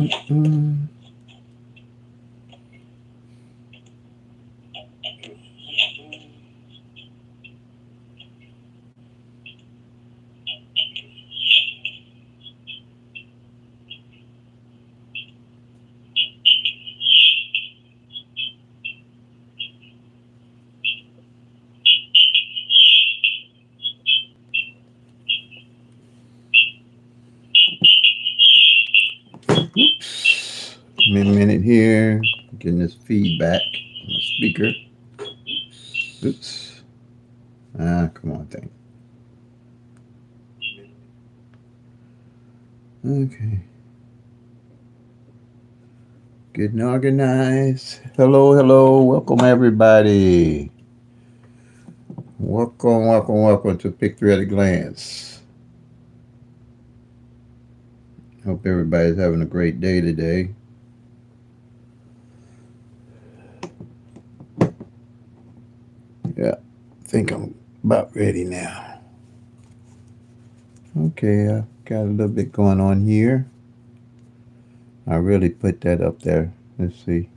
Mm. Oops. Give me a minute here. Getting this feedback on the speaker. Oops. Ah, come on, thing. Okay. Getting organized. Hello, hello. Welcome, everybody. Welcome, welcome, welcome to Pick Three at a Glance. Hope everybody's having a great day today. Yeah, I think I'm about ready now. Okay, I got a little bit going on here. I really put that up there. Let's see.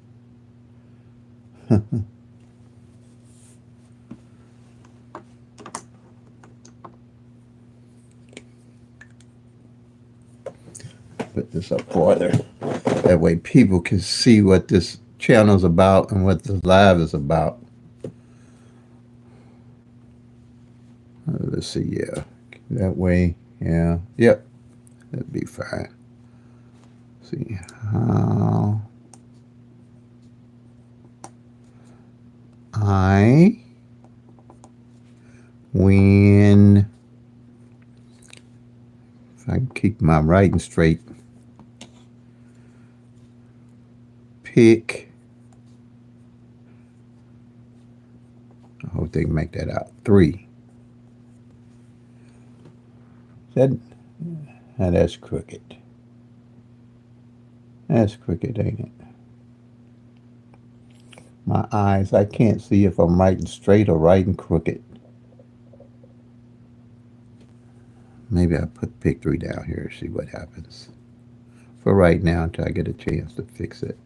Put this up farther. That way people can see what this channel is about and what this live is about. Let's see, yeah. That way, yeah. Yep, that'd be fine. See how I win. If I can keep my writing straight, pick. I hope they can make that out. 3. That, that's crooked. That's crooked, ain't it? My eyes, I can't see if I'm writing straight or writing crooked. Maybe I put pick 3 down here, see what happens. For right now, until I get a chance to fix it.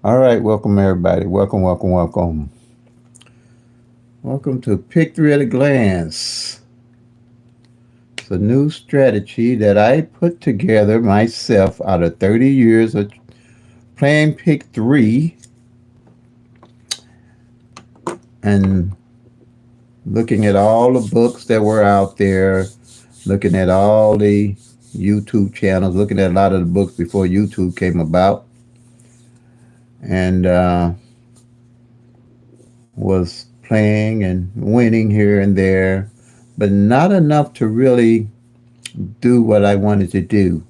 All right, welcome everybody. Welcome, welcome, welcome. Welcome to Pick 3 at a Glance. It's a new strategy that I put together myself out of 30 years of playing Pick 3 and looking at all the books that were out there, looking at all the YouTube channels, looking at a lot of the books before YouTube came about, and was playing and winning here and there, but not enough to really do what I wanted to do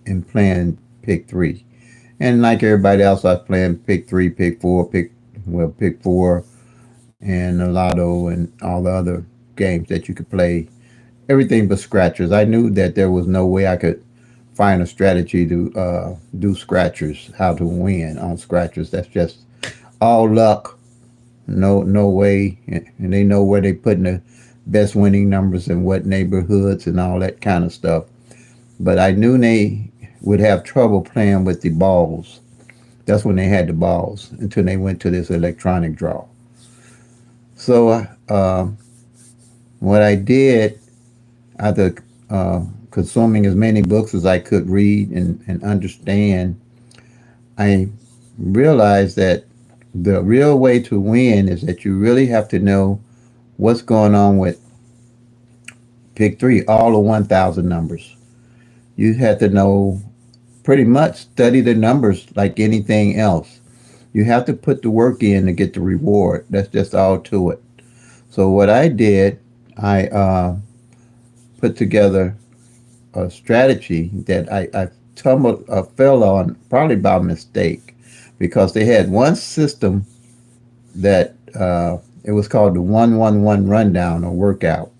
in playing pick 3. And like everybody else, I was playing pick 3, pick 4, pick 4, and the lotto and all the other games that you could play. Everything but scratchers. I knew that there was no way I could find a strategy to do scratchers, how to win on scratchers. That's just all luck. No way. And they know where they putting the best winning numbers in what neighborhoods and all that kind of stuff. But I knew they would have trouble playing with the balls. That's when they had the balls until they went to this electronic draw. So what I did, after consuming as many books as I could read and understand, I realized that the real way to win is that you really have to know what's going on with pick 3, all the 1,000 numbers. You have to know, pretty much study the numbers like anything else. You have to put the work in to get the reward. That's just all to it. So what I did, I put together a strategy that I fell on probably by mistake, because they had one system that it was called the 111 rundown or workout,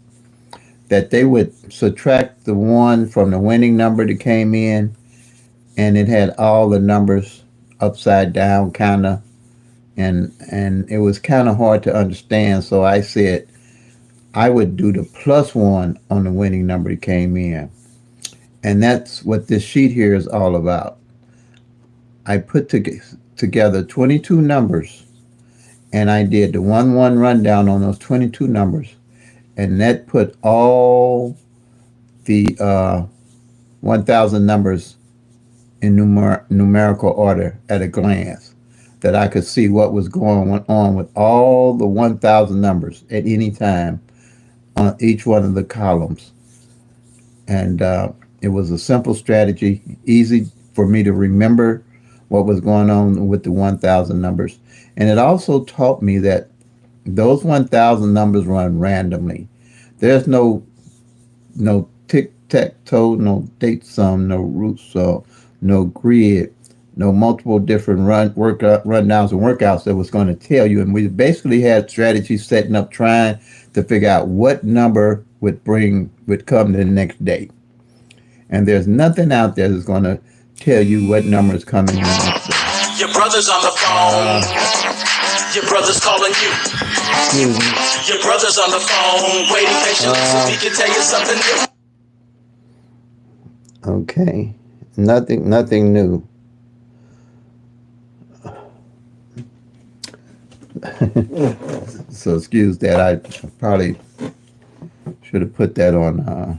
that they would subtract the 1 from the winning number that came in, and it had all the numbers upside down kind of, and it was kind of hard to understand. So I said I would do the +1 on the winning number that came in. And that's what this sheet here is all about. I put together 22 numbers, and I did the 1-1 rundown on those 22 numbers. And that put all the 1,000 numbers in numerical order at a glance, that I could see what was going on with all the 1,000 numbers at any time on each one of the columns. And it was a simple strategy, easy for me to remember what was going on with the 1,000 numbers. And it also taught me that those 1,000 numbers run randomly. There's no tic-tac-toe, no date sum, no root sum, no grid, no multiple different rundowns and workouts that was going to tell you. And we basically had strategies setting up, trying to figure out what number would come the next day. And there's nothing out there that's going to tell you what number is coming the next day. Your brother's on the phone. Your brother's calling you. Your brother's on the phone, waiting patiently so he can tell you something new. Okay, nothing new. So excuse that. I probably should have put that on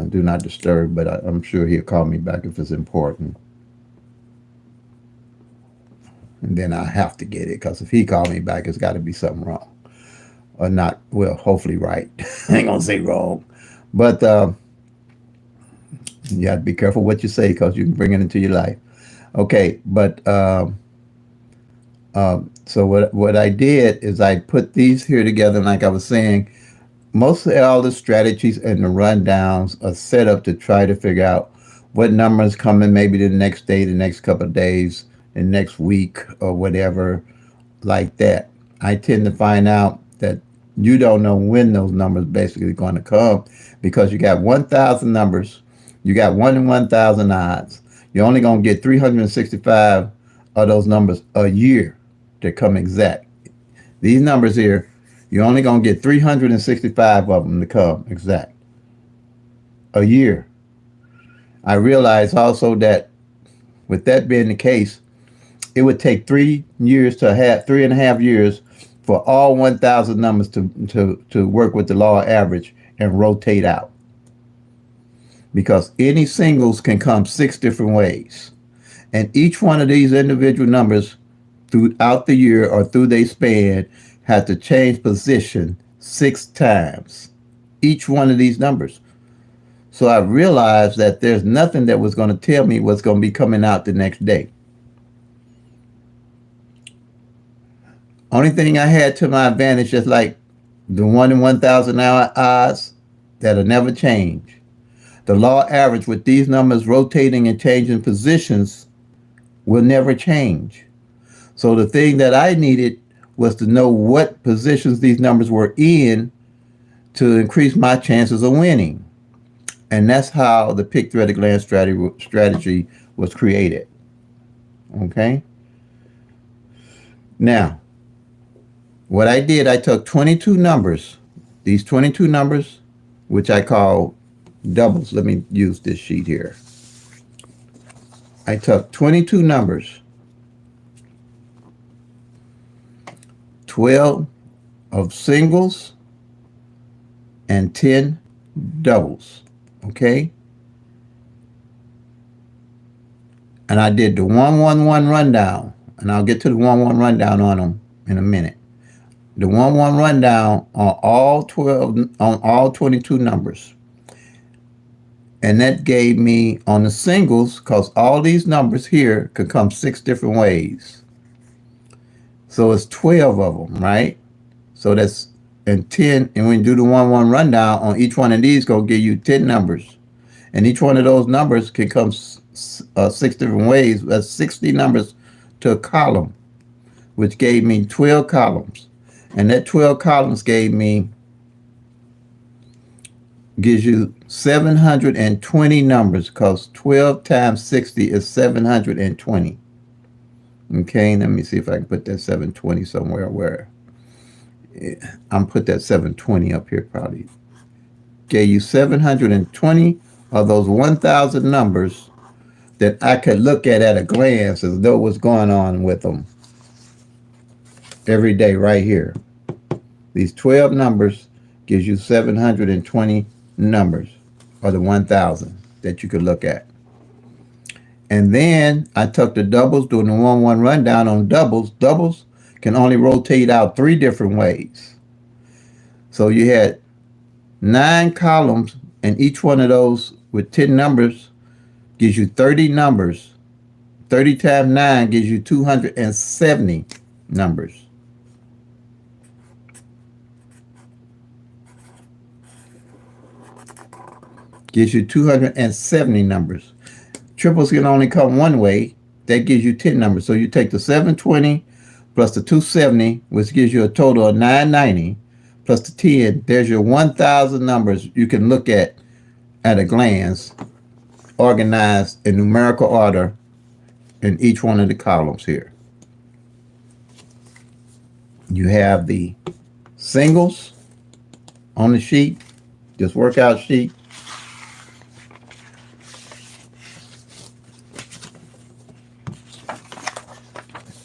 do not disturb, but I'm sure he'll call me back if it's important. And then I have to get it, because if he called me back, it's got to be something wrong. Or not, well, hopefully right. I ain't going to say wrong. But you have to be careful what you say, because you can bring it into your life. Okay, but so what I did is I put these here together, and like I was saying, mostly all the strategies and the rundowns are set up to try to figure out what numbers coming maybe the next day, the next couple of days, the next week, or whatever like that. I tend to find out that you don't know when those numbers basically going to come, because you got 1,000 numbers, you got 1 in 1,000 odds. You're only going to get 365 of those numbers a year to come exact. These numbers here, you're only going to get 365 of them to come exact a year. I realize also that with that being the case, it would take 3.5 years for all 1,000 numbers to work with the law of average and rotate out. Because any singles can come 6 different ways. And each one of these individual numbers throughout the year or through their span had to change position 6 times. Each one of these numbers. So I realized that there's nothing that was going to tell me what's going to be coming out the next day. Only thing I had to my advantage is like the 1 in 1,000 odds that'll never change. The law average with these numbers rotating and changing positions will never change. So the thing that I needed was to know what positions these numbers were in to increase my chances of winning. And that's how the pick three at a glance strategy was created. Okay? Now, what I did, I took 22 numbers, these 22 numbers, which I call doubles. Let me use this sheet here. I took 22 numbers, 12 of singles, and 10 doubles. Okay? And I did the 1-1-1 rundown, and I'll get to the 1-1 rundown on them in a minute. The 1-1 rundown on all 22 numbers. And that gave me on the singles, because all these numbers here could come 6 different ways. So it's 12 of them, right? So that's and 10, and when you do the 1-1 rundown on each one of these, go give you 10 numbers. And each one of those numbers can come 6 different ways. That's 60 numbers to a column, which gave me 12 columns. And that 12 columns gives you 720 numbers, because 12 times 60 is 720. Okay, let me see if I can put that 720 somewhere where I'm put that 720 up here probably. Gave you 720 of those 1,000 numbers that I could look at a glance as though what's going on with them every day right here. These 12 numbers gives you 720 numbers, or the 1,000 that you could look at. And then I took the doubles, doing the 1-1 rundown on doubles. Doubles can only rotate out 3 different ways. So you had 9 columns, and each one of those with 10 numbers gives you 30 numbers. 30 times 9 gives you 270 numbers. Gives you 270 numbers. Triples can only come one way. That gives you 10 numbers. So you take the 720 plus the 270, which gives you a total of 990, plus the 10. There's your 1,000 numbers you can look at a glance, organized in numerical order in each one of the columns here. You have the singles on the sheet, this workout sheet.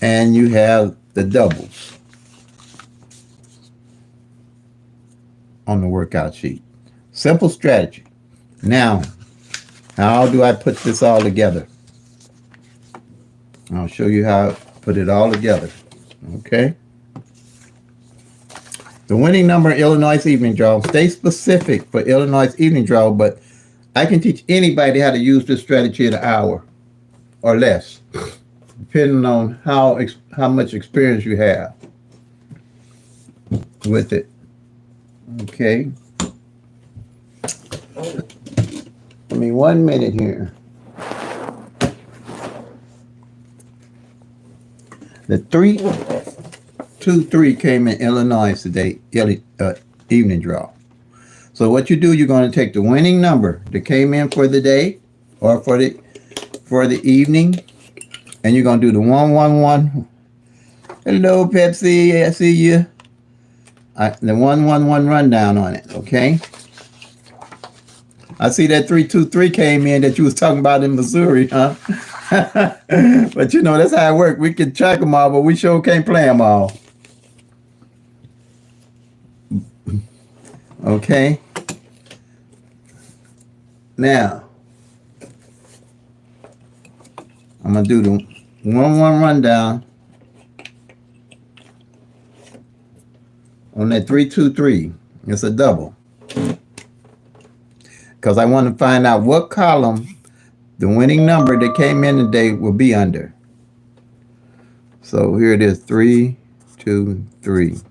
And you have the doubles on the workout sheet. Simple strategy. Now, how do I put this all together? I'll show you how I put it all together. Okay? The winning number in Illinois evening draw. Stay specific for Illinois evening draw, but I can teach anybody how to use this strategy in an hour or less, depending on how much experience you have with it. Okay. Give me 1 minute here. The 3-2-3 came in Illinois today, evening draw. So what you do, you're going to take the winning number that came in for the day or for the evening, and you're going to do the 1-1-1. Hello, Pepsi, I see you. The 1-1-1 rundown on it, okay? I see that 3-2-3 came in that you was talking about in Missouri, huh? But you know, that's how it works. We can track them all, but we sure can't play them all. Okay? Now, I'm going to do the 1-1 rundown on that 3-2-3. It's a double. Because I want to find out what column the winning number that came in today will be under. So here it is, 3-2-3.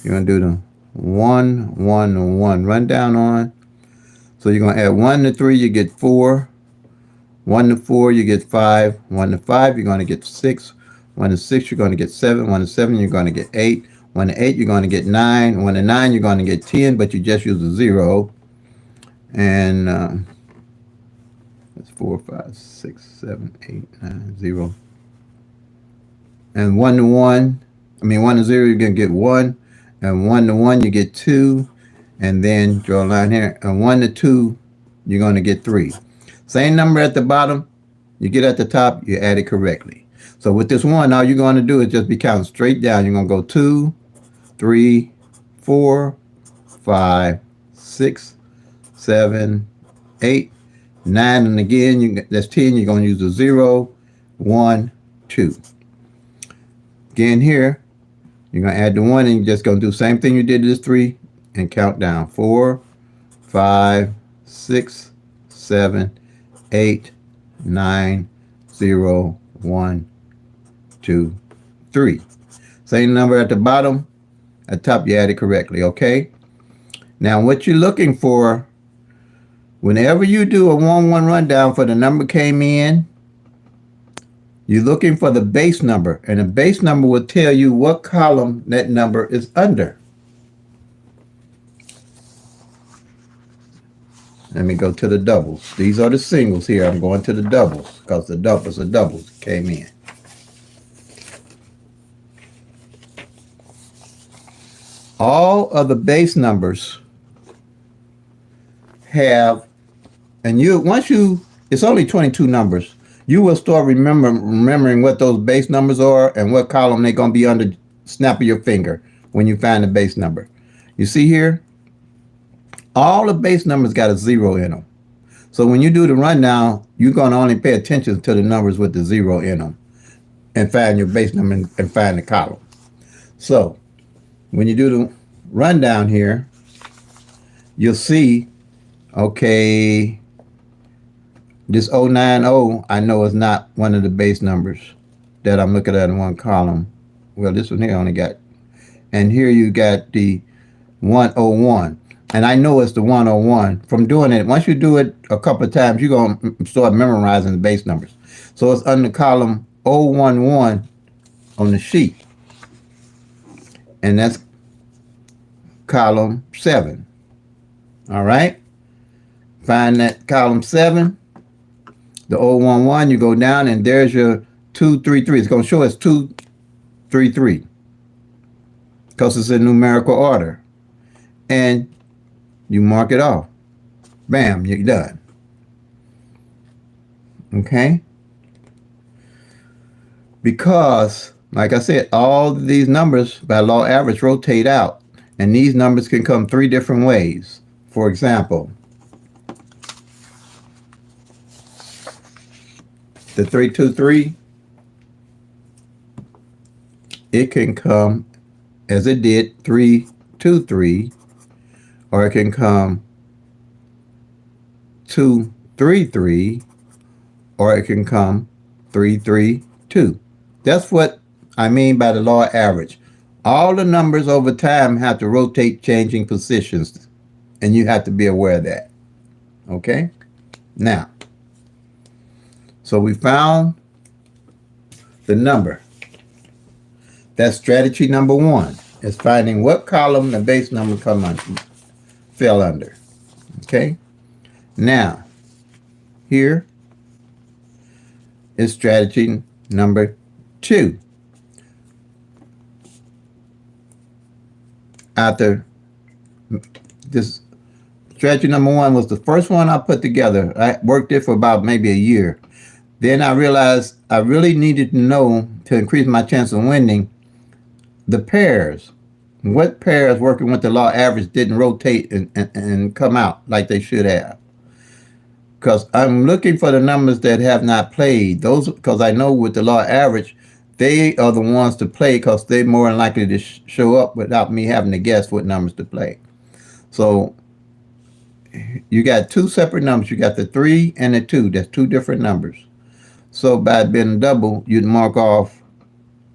You're going to do the 1-1-1 rundown on. So you're going to add 1 to 3, you get 4. 1 to 4, you get 5. 1 to 5, you're going to get 6. 1 to 6, you're going to get 7. 1 to 7, you're going to get 8. 1 to 8, you're going to get 9. 1 to 9, you're going to get 10, but you just use a 0. And that's 4, 5, 6, 7, 8, 9, 0. And 1 to 1, 1 to 0, you're going to get 1. And 1 to 1, you get 2. And then draw a line here. And 1 to 2, you're going to get 3. Same number at the bottom, you get at the top, you add it correctly. So with this one, all you're going to do is just be counting straight down. You're going to go 2, 3, 4, 5, 6, 7, 8, 9, and again, that's 10. You're going to use a 0, 1, 2. Again here, you're going to add the 1, and you're just going to do the same thing you did to this 3 and count down. 4, 5, 6, 7, 8, 9, 0, 1, 2, 3. Same number at the bottom. At the top, you add it correctly, okay? Now, what you're looking for, whenever you do a 1-1 rundown for the number came in, you're looking for the base number, and the base number will tell you what column that number is under. Let me go to the doubles. These are the singles here. I'm going to the doubles because the doubles came in. all of the base numbers have, and you once you, it's only 22 numbers. You will start remembering what those base numbers are and what column they're going to be under. Snap of your finger when you find the base number. You see here, all the base numbers got a zero in them. So when you do the rundown, you're going to only pay attention to the numbers with the zero in them and find your base number and find the column. So when you do the rundown here, you'll see, okay, this 090, I know is not one of the base numbers that I'm looking at in one column. Well, this one here only got, and here you got the 101. And I know it's the 101 from doing it. Once you do it a couple of times, you're going to start memorizing the base numbers. So it's under column 011 on the sheet. And that's column 7. All right? Find that column 7, the 011, you go down, and there's your 233. It's going to show us 233 because it's in numerical order. And you mark it off. Bam, you're done. Okay? Because, like I said, all these numbers by law average rotate out. And these numbers can come 3 different ways. For example, the 323, it can come as it did 323, or it can come 233, or it can come 332. That's what I mean by the law of average. All the numbers over time have to rotate, changing positions, and you have to be aware of that. Okay? Now, so we found the number. That's strategy number 1, is finding what column the base number fell under. Okay? Now, here is strategy number 2. After this, strategy number 1 was the first one I put together. I worked it for about maybe a year. Then I realized I really needed to know, to increase my chance of winning, the pairs. What pairs working with the law average didn't rotate and come out like they should have. Because I'm looking for the numbers that have not played. Those, because I know with the law average, they are the ones to play because they're more likely to show up without me having to guess what numbers to play. So you got 2 separate numbers. You got the 3 and the 2. That's 2 different numbers. So by being double, you'd mark off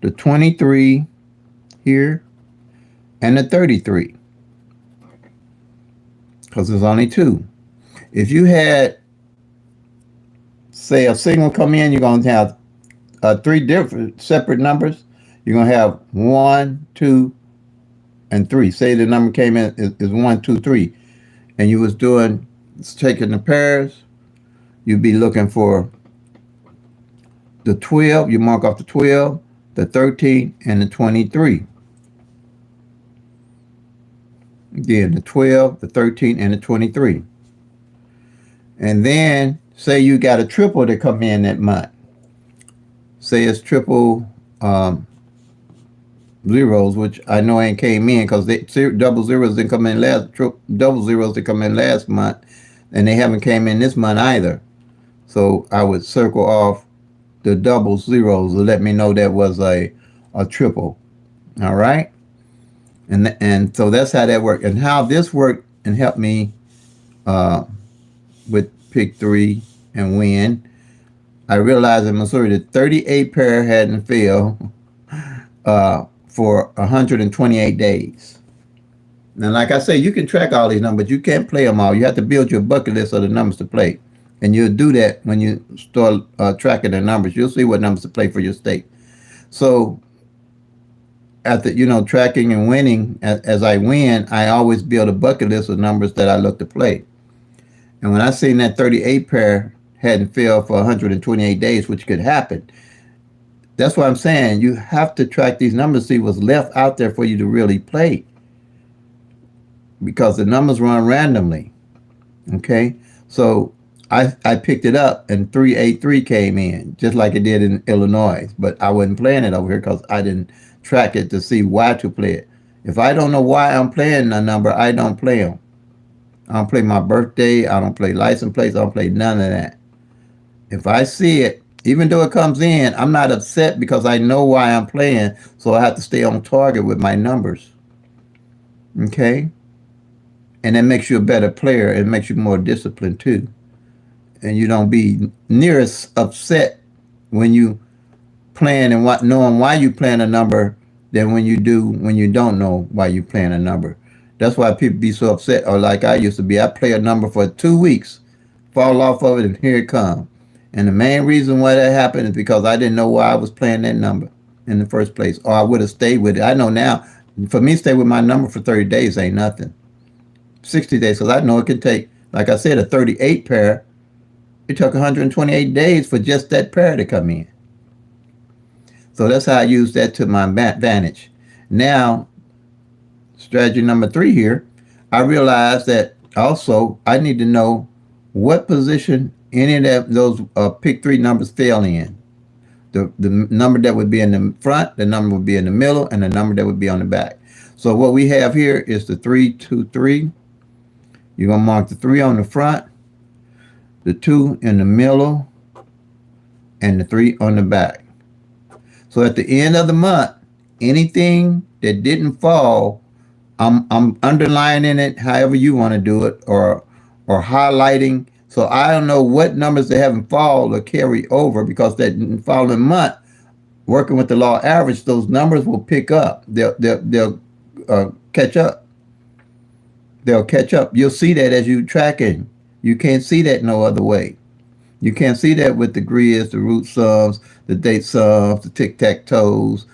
the 23 here and the 33 because there's only 2. If you had, say, a signal come in, you're going to have 3 different separate numbers. You're going to have 1, 2, and 3. Say the number came in is 1, 2, 3, and you was taking the pairs. You'd be looking for the 12. You mark off the 12, the 13, and the 23. Again, the 12, the 13, and the 23. And then say you got a triple to come in that month. Say it's triple zeros, which I know ain't came in because double zeros didn't come in double zeros that come in last month, and they haven't came in this month either. So I would circle off the double zeros to let me know that was a triple. All right. And so that's how that worked. And how this worked and helped me with pick 3 and win. I realized in Missouri the 38 pair hadn't failed for 128 days. Now, like I say, you can track all these numbers. You can't play them all. You have to build your bucket list of the numbers to play. And you'll do that when you start tracking the numbers. You'll see what numbers to play for your state. So after, tracking and winning, as I win, I always build a bucket list of numbers that I look to play. And when I seen that 38 pair hadn't failed for 128 days, which could happen, that's what I'm saying. You have to track these numbers, see what's left out there for you to really play. because the numbers run randomly. Okay, so I picked it up and 383 came in just like it did in Illinois, but I wasn't playing it over here because I didn't track it to see why to play it. If I don't know why I'm playing a number, I don't play them. I don't play my birthday. I don't play license plates. I don't play none of that. If I see it, even though it comes in, I'm not upset because I know why I'm playing, so I have to stay on target with my numbers. Okay? And that makes you a better player. It makes you more disciplined too. And you don't be near as upset when you playing and what knowing why you playing a number than when you do when you don't know why you playing a number. That's why people be so upset. Or like I used to be, I play a number for 2 weeks, fall off of it, and here it comes. And the main reason why that happened is because I didn't know why I was playing that number in the first place, or I would have stayed with it. I know now, for me, to stay with my number for 30 days ain't nothing. 60 days, because I know it could take, like I said, a 38 pair. It took 128 days for just that pair to come in. So that's how I use that to my advantage. Now, strategy number 3 here, I realized that also I need to know what position any of those pick 3 numbers fell in. The number that would be in the front, the number would be in the middle, and the number that would be on the back. So what we have here is the 3, 2, 3. You're going to mark the 3 on the front, the 2 in the middle, and the 3 on the back. So at the end of the month, anything that didn't fall, I'm underlining it however you want to do it, or highlighting. So I don't know what numbers they haven't fall or carry over, because that following month, working with the law average, those numbers will pick up. They'll catch up. They'll catch up. You'll see that as you tracking. You can't see that no other way. You can't see that with the grids, the root sums, the date sums, the tic-tac-toes,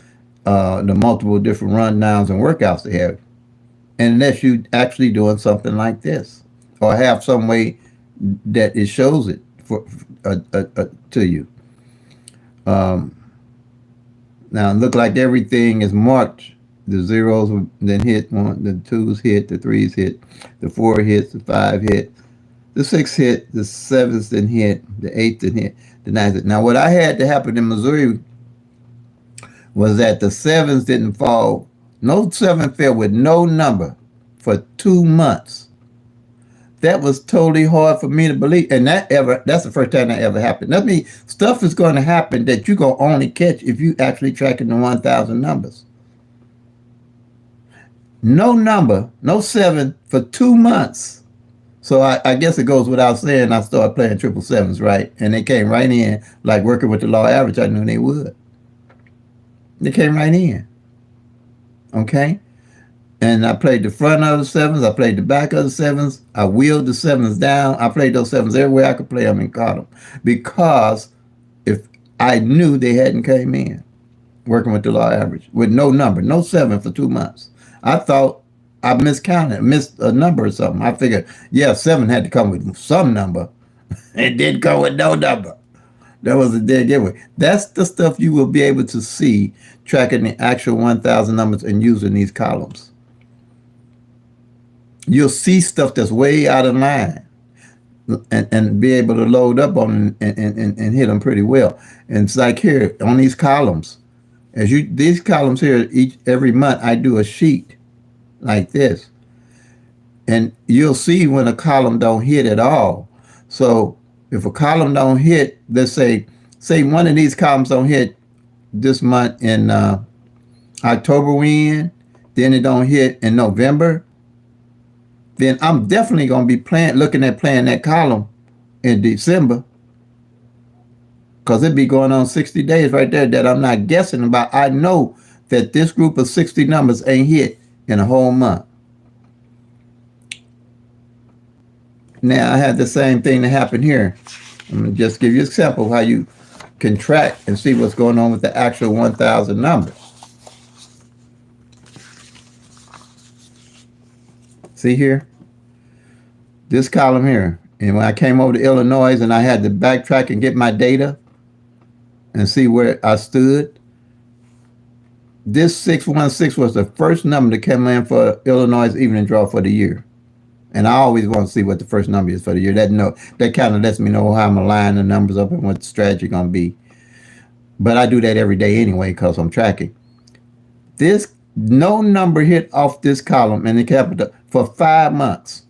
the multiple different rundowns and workouts they have. Unless you actually doing something like this, or have some way that it shows it to you. Now it look like everything is marked. The zeros then hit, the 2s hit, the 3s hit, the 4 hits, the 5 hit, the 6 hit, the 7s then hit, the 8th then hit, the 9th hit. Now what I had to happen in Missouri was that the 7s didn't fall. No 7 fell with no number for 2 months. That was totally hard for me to believe. And that's the first time that ever happened. That means stuff is going to happen that you're going to only catch if you actually tracking the 1,000 numbers. No number, no 7 for 2 months. So I guess it goes without saying I started playing 777s, right? And they came right in, like working with the law average, I knew they would. They came right in. Okay? And I played the front of the 7s. I played the back of the 7s. I wheeled the 7s down. I played those 7s everywhere I could play them and caught them. Because if I knew they hadn't came in, working with the law average, with no number, no 7 for 2 months. I thought I missed a number or something. I figured, yeah, 7 had to come with some number. It didn't come with no number. That was a dead giveaway. That's the stuff you will be able to see tracking the actual 1,000 numbers and using these columns. You'll see stuff that's way out of line and be able to load up on and hit them pretty well. And it's like here on these columns. These columns here, every month I do a sheet like this. And you'll see when a column don't hit at all. So if a column don't hit, let's say one of these columns don't hit this month in October we then it don't hit in November, then I'm definitely going to be looking at playing that column in December, because it'd be going on 60 days right there that I'm not guessing about. I know that this group of 60 numbers ain't hit in a whole month. Now I had the same thing that happened here. I'm going to just give you an example of how you can track and see what's going on with the actual 1,000 numbers. See here? This column here. And when I came over to Illinois and I had to backtrack and get my data and see where I stood, This 616 was the first number that came in for Illinois' evening draw for the year. And I always want to see what the first number is for the year. That kind of lets me know how I'm gonna line the numbers up and what the strategy gonna be. But I do that every day anyway because I'm tracking. This no number hit off this column in the capital for 5 months.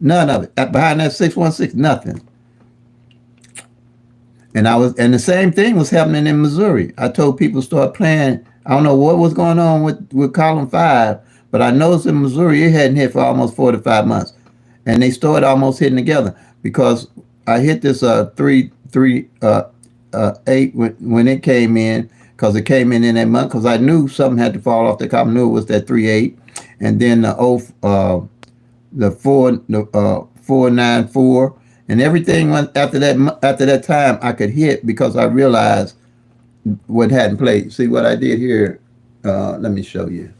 None of it. Behind that 616, nothing. And the same thing was happening in Missouri. I told people to start playing. I don't know what was going on with column 5, but I noticed in Missouri it hadn't hit for almost 4 to 5 months. And they started almost hitting together because I hit this 3 3 8 when it came in, because it came in that month, because I knew something had to fall off the column. I knew it was that 3 8, and then the 4 9 4, and everything went after that. After that time, I could hit because I realized what hadn't played. See what I did here? Let me show you.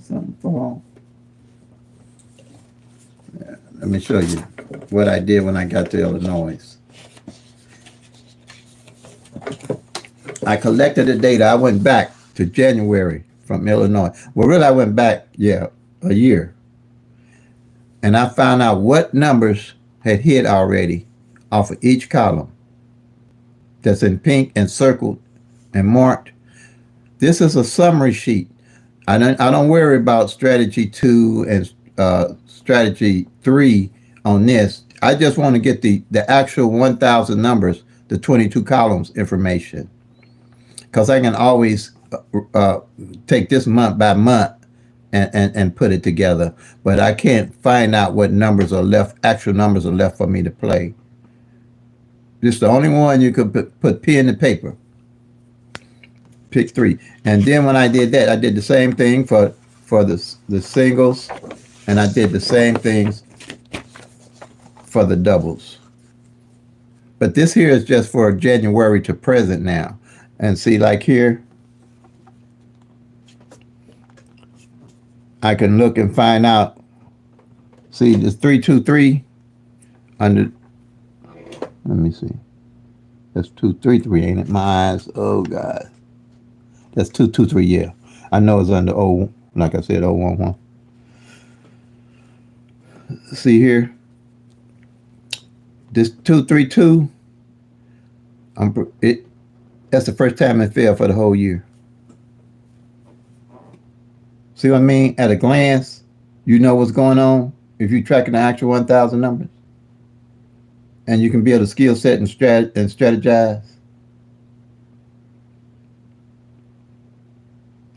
Something fall. Yeah, let me show you what I did when I got to Illinois. I collected the data. I went back to January from Illinois. Well, really, I went back, a year. And I found out what numbers had hit already off of each column that's in pink and circled and marked. This is a summary sheet. I don't worry about strategy 2 and strategy 3 on this. I just want to get the actual 1,000 numbers, the 22 columns information, because I can always take this month by month and put it together. But I can't find out what numbers are left, actual numbers are left for me to play. This is the only one you could put pen and paper. Pick 3. And then when I did that, I did the same thing for the singles, and I did the same things for the doubles. But this here is just for January to present now. And see, like here, I can look and find out. See, this 323 under. Let me see. That's 233, ain't it? My eyes. Oh God. That's 223. Yeah, I know it's under O. Like I said, 011. See here. This 232. That's the first time it fell for the whole year. See what I mean? At a glance, you know what's going on if you're tracking the actual 1,000 numbers. And you can build a skill set and strategize.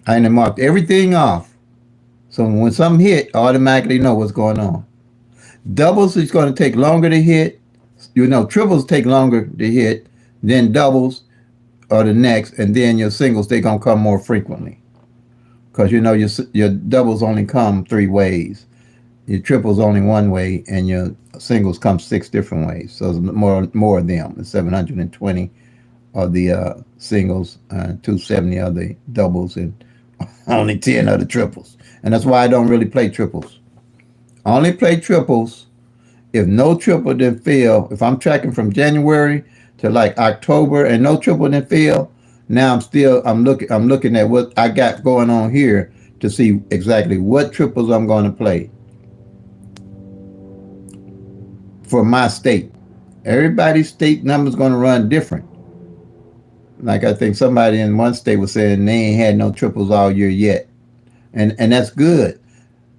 I done marked everything off. So when something hit, I automatically know what's going on. Doubles is going to take longer to hit. Triples take longer to hit. Then doubles are the next. And then your singles, they're going to come more frequently. Because your doubles only come 3 ways. Your triples only 1 way. And your singles come 6 different ways. So it's more of them. The 720 are the singles, 270 are the doubles, and only 10 are the triples. And that's why I don't really play triples. I only play triples if no triple didn't fail. If I'm tracking from January to like October and no triple didn't fail, now I'm looking at what I got going on here to see exactly what triples I'm going to play for my state. Everybody's state number is going to run different. Like I think somebody in one state was saying they ain't had no triples all year yet. And that's good.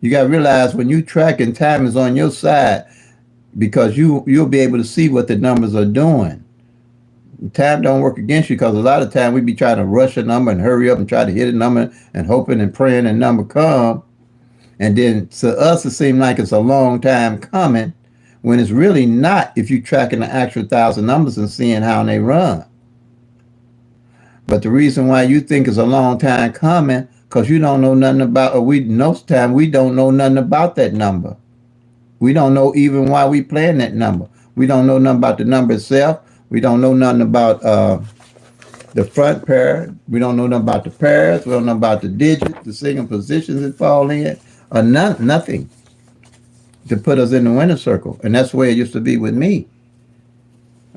You got to realize when you tracking, time is on your side because you'll be able to see what the numbers are doing. Time don't work against you because a lot of time we be trying to rush a number and hurry up and try to hit a number and hoping and praying a number come. And then to us, it seems like it's a long time coming when it's really not if you're tracking the actual 1,000 numbers and seeing how they run. But the reason why you think it's a long time coming, because you don't know nothing about, or we don't know nothing about that number. We don't know even why we playing that number. We don't know nothing about the number itself. We don't know nothing about the front pair. We don't know nothing about the pairs. We don't know about the digits, the single positions that fall in, or nothing to put us in the winner circle. And that's the way it used to be with me.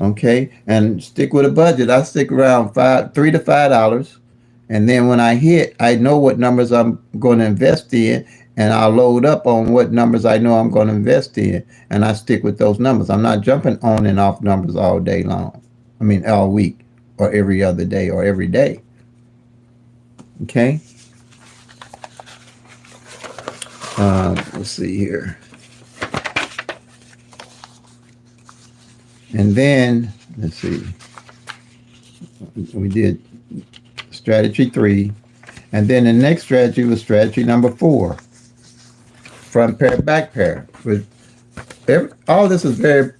Okay, and stick with a budget. I stick around $3 to $5, and then when I hit, I know what numbers I'm going to invest in, and I'll load up on what numbers I know I'm going to invest in, and I stick with those numbers. I'm not jumping on and off numbers all day long. I mean, all week, or every other day, or every day. Okay. Let's see here, and then let's see. We did strategy 3, and then the next strategy was strategy number 4, front pair, back pair. With all this is very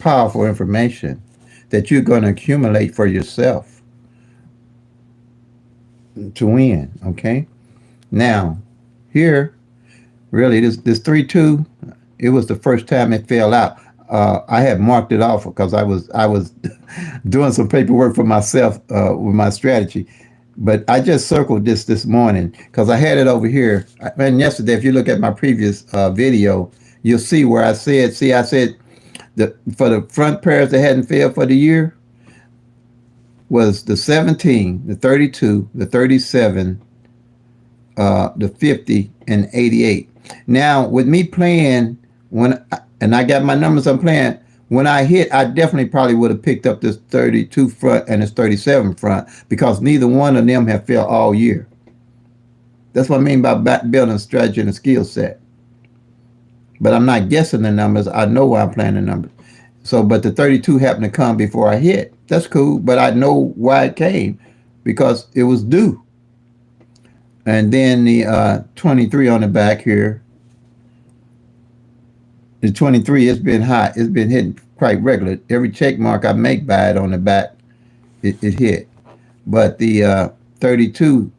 powerful information that you're going to accumulate for yourself to win. Okay. Now, here, really, this 3-2, it was the first time it fell out. I had marked it off because I was doing some paperwork for myself with my strategy, but I just circled this morning because I had it over here. And yesterday, if you look at my previous video, you'll see where I said, I said for the front pairs that hadn't failed for the year was the 17, the 32, the 37, the 50, and 88. Now, with me playing, and I got my numbers I'm playing, when I hit, I definitely probably would have picked up this 32 front and this 37 front because neither one of them have failed all year. That's what I mean by building strategy and a skill set. But I'm not guessing the numbers. I know why I'm playing the numbers. So, but the 32 happened to come before I hit. That's cool, but I know why it came because it was due. And then the 23 on the back here, the 23, it's been hot. It's been hitting quite regular. Every check mark I make by it on the back, it hit. But the 32,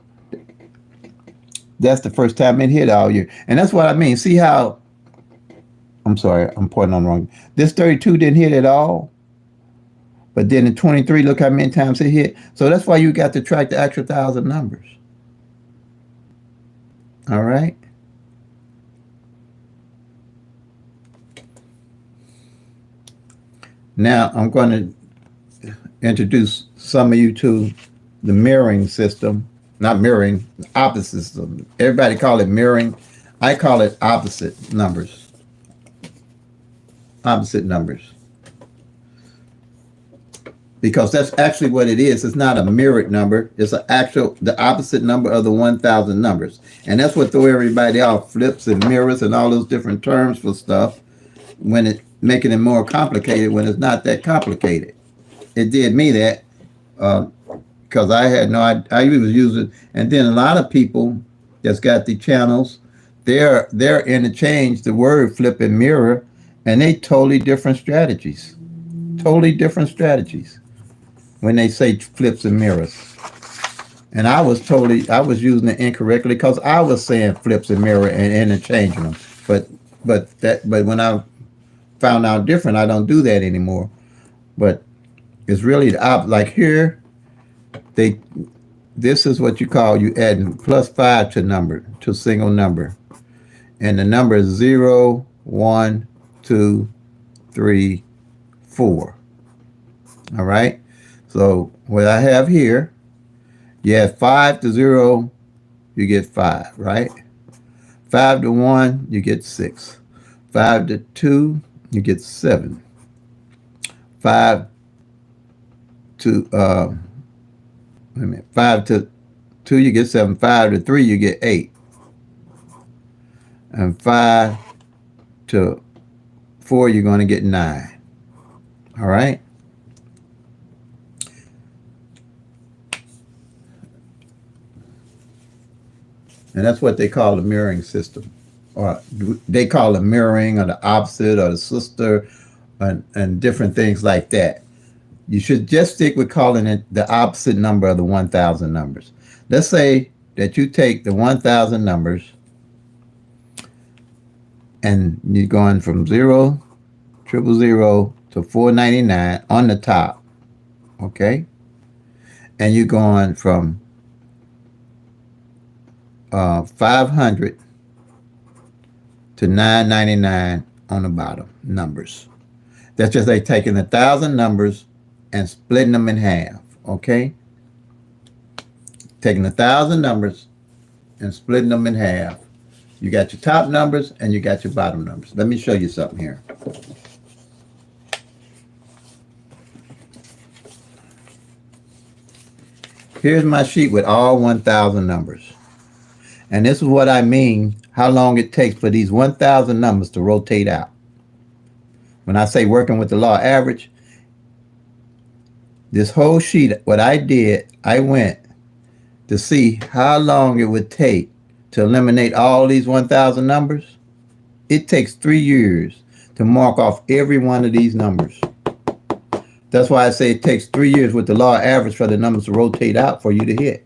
that's the first time it hit all year. And that's what I mean. See how, I'm sorry, I'm pointing on the wrong. This 32 didn't hit at all. But then the 23, look how many times it hit. So that's why you got to track the extra 1,000 numbers. All right. Now I'm going to introduce some of you to the mirroring system. Not mirroring, opposite system. Everybody call it mirroring. I call it opposite numbers. Opposite numbers. Because that's actually what it is. It's not a mirrored number. It's the opposite number of the 1,000 numbers. And that's what throw everybody off, flips and mirrors and all those different terms for stuff, when it making it more complicated when it's not that complicated. It did me that because I had no idea. I was using, and then a lot of people that's got the channels, they're interchange the word flip and mirror, and they totally different strategies. Totally different strategies when they say flips and mirrors. And I was using it incorrectly because I was saying flips and mirror and interchanging them. But when I found out different, I don't do that anymore. But it's really the opposite. Like here, this is what you adding +5 to a single number. And the number is 0, 1, 2, 3, 4. All right. So what I have here, you have 5 to 0, you get 5, right? 5 to 1, you get 6. 5 to 2, you get 7. 5 to 5 to 2, you get 7. 5 to 3, you get 8. And 5 to 4, you're going to get 9. All right. And that's what they call the mirroring system. Or they call it mirroring or the opposite or the sister and different things like that. You should just stick with calling it the opposite number of the 1,000 numbers. Let's say that you take the 1,000 numbers and you're going from 0, 000 to 499 on the top. Okay? And you're going from 500 to 999 on the bottom numbers. That's just like taking 1,000 numbers and splitting them in half. Okay? Taking 1,000 numbers and splitting them in half. You got your top numbers and you got your bottom numbers. Let me show you something here. Here's my sheet with all 1,000 numbers. And this is what I mean, how long it takes for these 1,000 numbers to rotate out. When I say working with the law average, this whole sheet, what I did, I went to see how long it would take to eliminate all these 1,000 numbers. It takes 3 years to mark off every one of these numbers. That's why I say it takes 3 years with the law average for the numbers to rotate out for you to hit.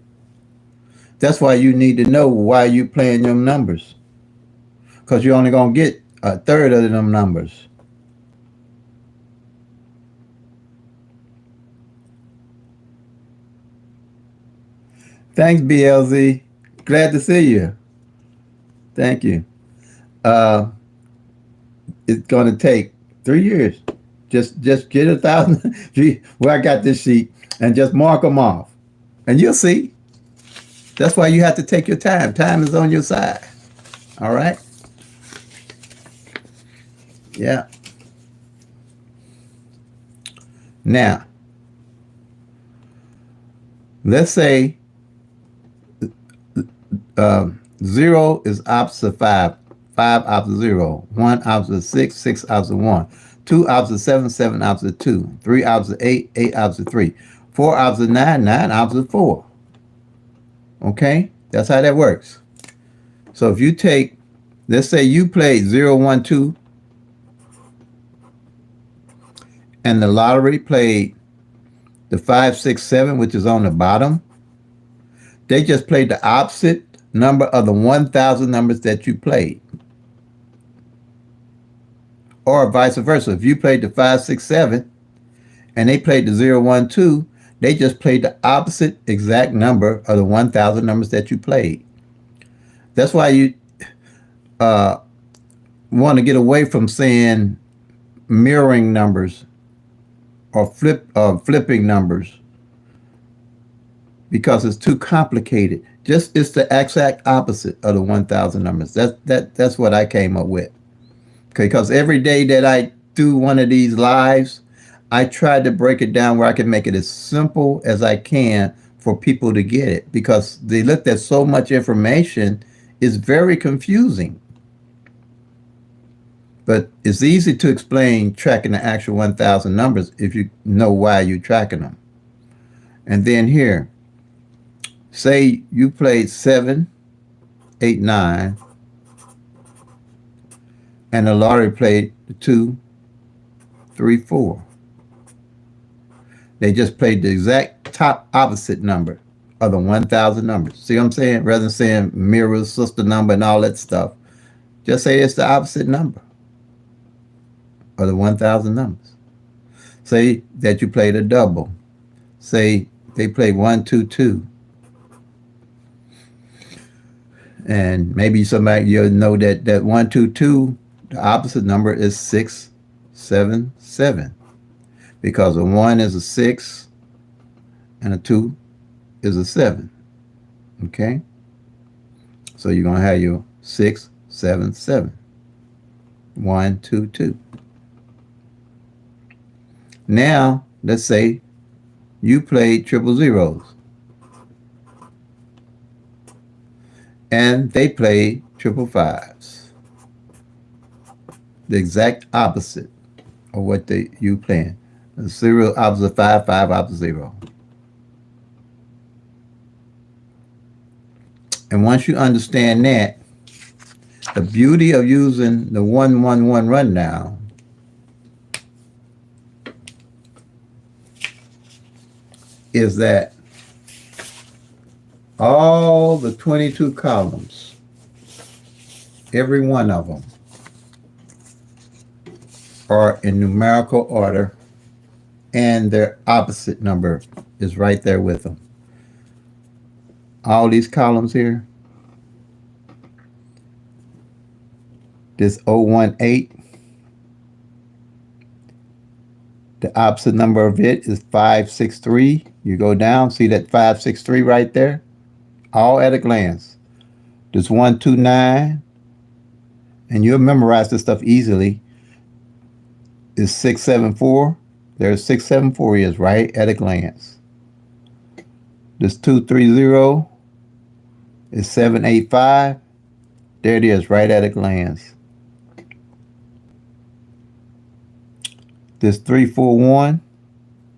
That's why you need to know why you playing your numbers. Because you're only going to get a third of them numbers. Thanks, BLZ. Glad to see you. Thank you. It's going to take 3 years. Just get 1,000. Where I got this sheet, and just mark them off, and you'll see. That's why you have to take your time. Time is on your side. All right. Yeah. Now, let's say 0 is opposite 5, 5 opposite 0, 1 opposite 6, 6 opposite 1, 2 opposite 7, 7 opposite 2, 3 opposite 8, 8 opposite 3, 4 opposite 9, 9 opposite 4. Okay? That's how that works. So if you take, let's say you played 0, 1, 2, and the lottery played the 5, 6, 7, which is on the bottom, they just played the opposite number of the 1,000 numbers that you played. Or vice versa. If you played the 5, 6, 7, and they played the 0, 1, 2, they just played the opposite exact number of the 1,000 numbers that you played. That's why you want to get away from saying mirroring numbers or flipping numbers, because it's too complicated. Just it's the exact opposite of the 1,000 numbers. That's what I came up with. Okay, because every day that I do one of these lives, I try to break it down where I can make it as simple as I can for people to get it, because they looked at so much information, it's very confusing. But it's easy to explain tracking the actual 1,000 numbers if you know why you're tracking them. And then here, say you played 7, 8, 9, and the lottery played the 2, 3, 4. They just played the exact top opposite number of the 1,000 numbers. See what I'm saying? Rather than saying mirror, sister number, and all that stuff, just say it's the opposite number of the 1,000 numbers. Say that you played a double. Say they played 1, 2, 2. And maybe somebody, you'll know that 1, 2, 2, the opposite number is 6, 7, 7. Because a 1 is a 6 and a 2 is a 7. Okay? So you're going to have your 6, 7, 7. 1, 2, 2. Now, let's say you played triple zeros. And they played triple fives. The exact opposite of what you playing. 0 opposite 5, 5 opposite 0. And once you understand that, the beauty of using the 111 rundown is that all the 22 columns, every one of them, are in numerical order, and their opposite number is right there with them. All these columns here, this 018, The opposite number of it is 563. You go down, see that 563 right there? All at a glance. There's 129, and you'll memorize this stuff easily. Is 674. There's 674 is right at a glance. This 230 is 785. There it is right at a glance. This 341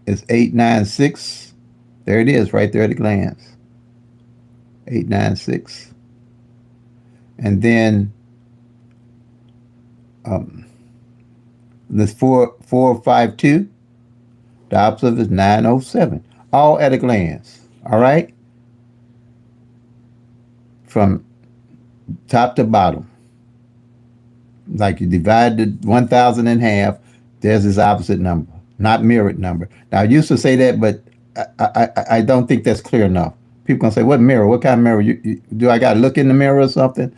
is 896. There it is right there at a glance. 896. And then this 452, the opposite is 907. All at a glance. All right? From top to bottom. Like you divide the 1,000 in half, there's this opposite number, not mirrored number. Now, I used to say that, but I don't think that's clear enough. People gonna say, "What mirror? What kind of mirror? Do I got to look in the mirror or something?"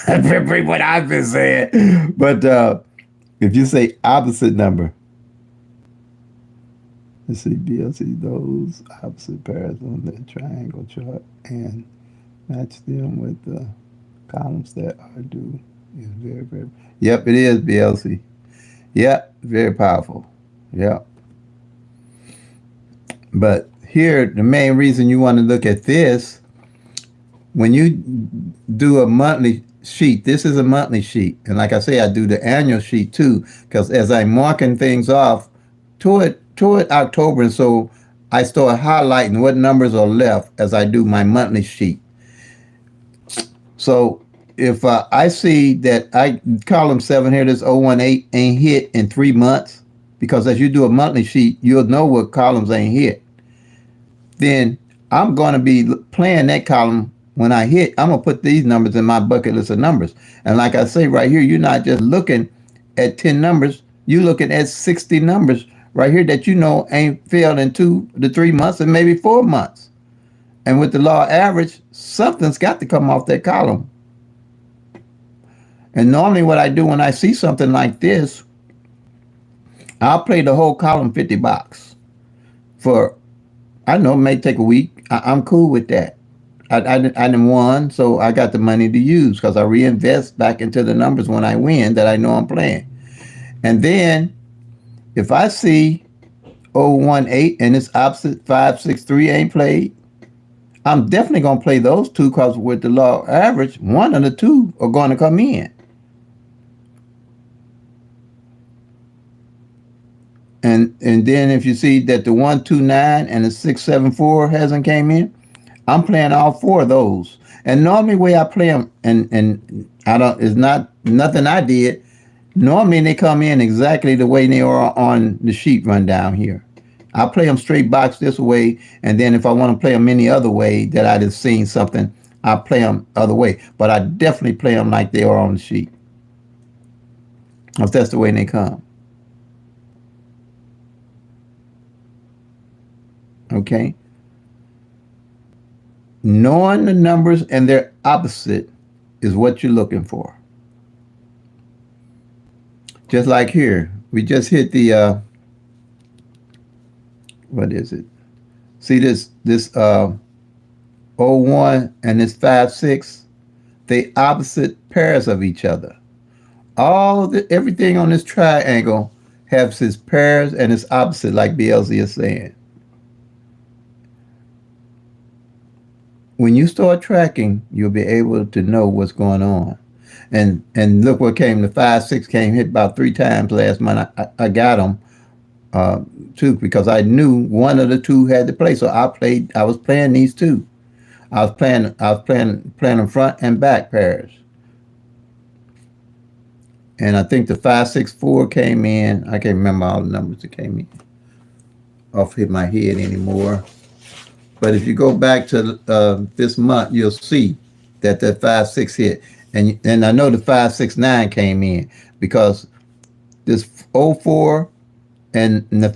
Repeat what I've been saying. But if you say opposite number, let's see, BLC those opposite pairs on the triangle chart and match them with the columns that are due. Is very, very. Yep, it is BLC. Yep, very powerful. Yep. But here, the main reason you want to look at this, when you do a monthly sheet, this is a monthly sheet. And like I say, I do the annual sheet too, because as I'm marking things off toward October, and so I start highlighting what numbers are left as I do my monthly sheet. So if I see that column 7 here, this 018 ain't hit in 3 months, because as you do a monthly sheet, you'll know what columns ain't hit. Then I'm going to be playing that column when I hit. I'm going to put these numbers in my bucket list of numbers. And like I say right here, you're not just looking at 10 numbers, you're looking at 60 numbers right here that you know ain't failed in 2 to 3 months and maybe 4 months. And with the law average, something's got to come off that column. And normally what I do when I see something like this, I'll play the whole column 50 bucks for, I know it may take a week. I'm cool with that. I didn't won, so I got the money to use because I reinvest back into the numbers when I win that I know I'm playing. And then if I see 018 and it's opposite 563 ain't played, I'm definitely going to play those two because with the law average, one of the two are going to come in. And then if you see that the 129 and the 674 hasn't came in, I'm playing all 4 of those. And normally the way I play them, and I don't, it's not nothing I did. Normally they come in exactly the way they are on the sheet run down here. I play them straight box this way, and then if I want to play them any other way that I just seen something, I play them other way. But I definitely play them like they are on the sheet. If that's the way they come. Okay. Knowing the numbers and their opposite is what you're looking for. Just like here, we just hit the what is it? See this 01 and this 56, they opposite pairs of each other. Everything on this triangle has its pairs and its opposite, like BLZ is saying. When you start tracking, you'll be able to know what's going on. And look what came. The 5-6 came hit about 3 times last month. I got them too because I knew one of the two had to play. So I was playing these two. I was playing them front and back pairs. And I think the 5-6-4 came in. I can't remember all the numbers that came in off hit my head anymore. But if you go back to this month, you'll see that 5-6 hit. And I know the 5-6-9 came in because this 04 and the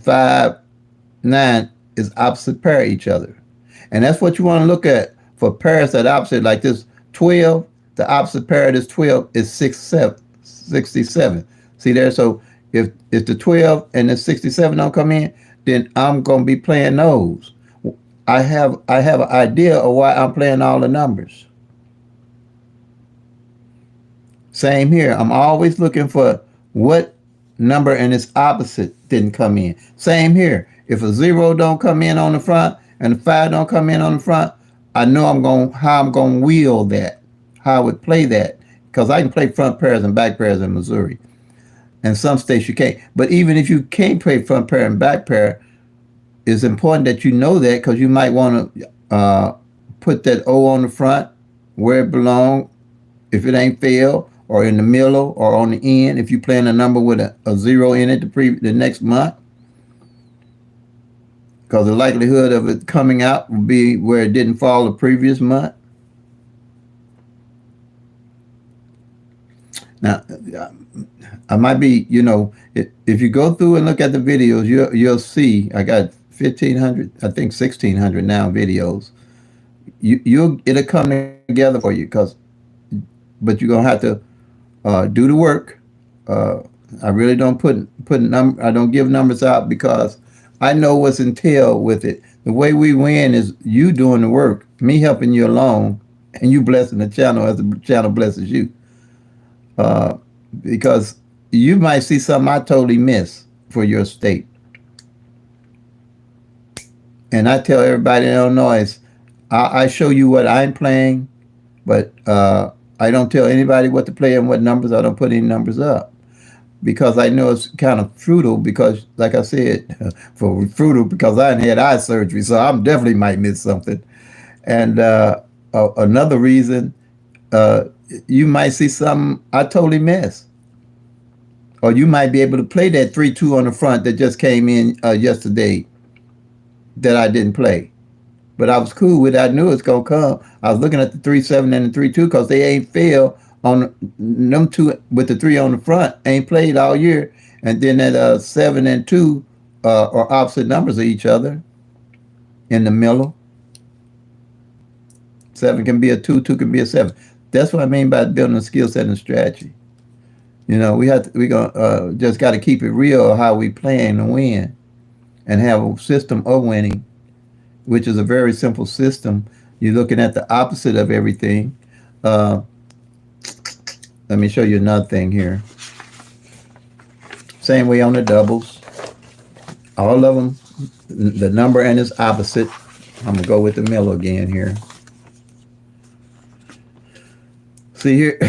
5-9 is opposite pair each other. And that's what you want to look at for pairs that opposite, like this 12, the opposite pair of this 12 is 67. See there? So If the 12 and the 67 don't come in, then I'm gonna be playing those. I have an idea of why I'm playing all the numbers. Same here. I'm always looking for what number and its opposite didn't come in. Same here. If a zero don't come in on the front and a five don't come in on the front, I know how I'm gonna wheel that, how I would play that, because I can play front pairs and back pairs in Missouri. In some states you can't. But even if you can't play front pair and back pair, it's important that you know that because you might want to put that O on the front where it belongs if it ain't failed, or in the middle, or on the end. If you plan a number with a zero in it the next month, because the likelihood of it coming out will be where it didn't fall the previous month. Now, I might be, if you go through and look at the videos, you'll see I got 1,500, I think 1,600 now videos. It'll come together for you, but you're gonna have to do the work. Uh, I really don't I don't give numbers out because I know what's entailed with it. The way we win is you doing the work, me helping you along, and you blessing the channel as the channel blesses you. Uh, because you might see something I totally miss for your state. And I tell everybody in Illinois, I show you what I'm playing, but I don't tell anybody what to play and what numbers. I don't put any numbers up because I know it's kind of fruitful. Because, like I said, for fruitful because I had eye surgery, so I definitely might miss something. And another reason, uh, you might see something I totally missed, or you might be able to play that 3-2 on the front that just came in yesterday that I didn't play. But I was cool with it. I knew it's gonna come. I was looking at the 3-7 and the 3-2 because they ain't failed on them two with the three on the front. Ain't played all year, and then that 7 and 2 are opposite numbers of each other in the middle. 7 can be a 2, 2 can be a 7. That's what I mean by building a skill set and strategy. We gonna just got to keep it real how we playing to win, and have a system of winning, which is a very simple system. You're looking at the opposite of everything. Uh, Let me show you another thing here. Same way on the doubles. All of them, the number and its opposite. I'm going to go with the middle again here. See here,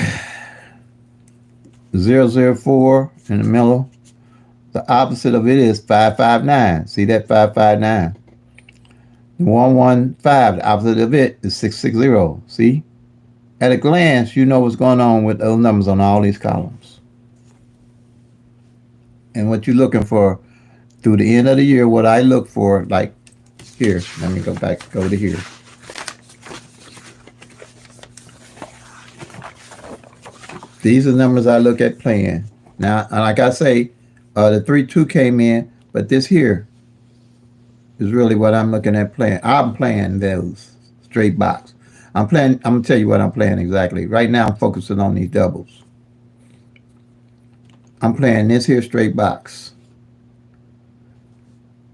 004 in the middle. The opposite of it is 559. See that 559? The 115, the opposite of it is 660. See? At a glance, you know what's going on with those numbers on all these columns. And what you're looking for through the end of the year, what I look for, like here, let me go to here. These are numbers I look at playing. Now, like I say, the 3-2 came in, but this here is really what I'm looking at playing. I'm playing those straight box. I'm going to tell you what I'm playing exactly. Right now, I'm focusing on these doubles. I'm playing this here straight box.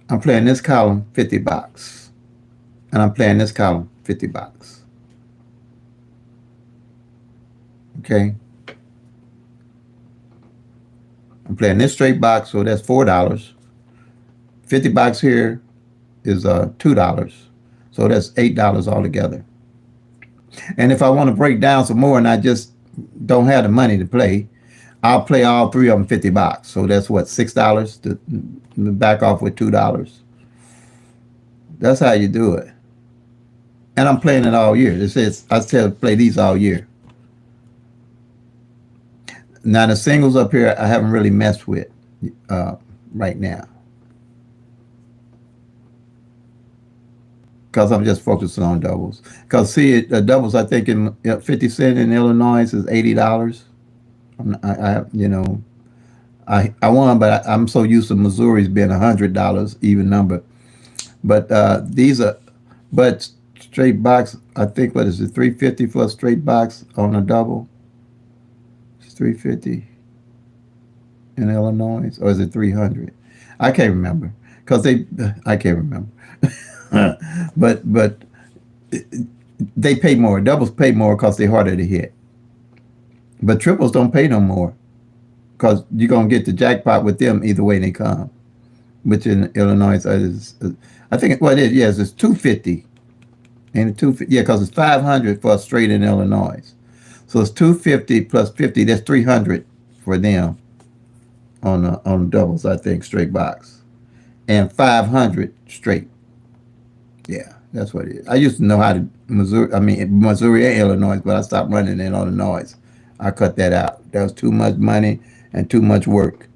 I'm playing this column 50 box. And I'm playing this column 50 box. Okay? I'm playing this straight box, so that's $4. 50 box here is $2. So that's $8 altogether. And if I want to break down some more and I just don't have the money to play, I'll play all three of them 50 bucks. So that's what, $6 to back off with $2. That's how you do it. And I'm playing it all year. I still play these all year. Now the singles up here I haven't really messed with right now, because I'm just focusing on doubles. Because see, the doubles I think in 50 cent in Illinois is $80. I won, but I'm so used to Missouri's being $100 even number. But but straight box. I think what is it, $350 for a straight box on a double? It's $350. in Illinois, or is it 300? I can't remember because I can't remember. But they pay more. Doubles pay more because they're harder to hit. But triples don't pay no more because you're gonna get the jackpot with them either way they come. Which in Illinois is, I think what it is. It's 250 and 250. Yeah, because it's 500 for a straight in Illinois. So it's 250 plus 50. That's 300 for them on doubles. I think straight box and 500 straight. Yeah, that's what it is. I used to know how to Missouri. I mean Missouri and Illinois, but I stopped running in Illinois. I cut that out. That was too much money and too much work.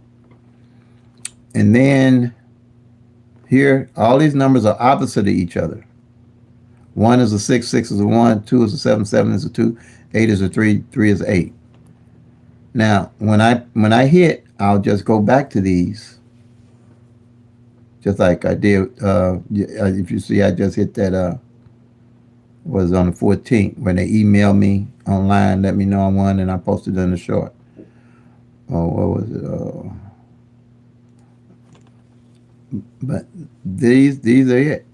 And then here, all these numbers are opposite of each other. One is a six, six is a one, two is a seven, seven is a two, eight is a three, three is a eight. Now, when I hit, I'll just go back to these, just like I did. If you see, I just hit that. Was on the 14th when they emailed me online, let me know I won, and I posted in the short. Oh, what was it? But these are it,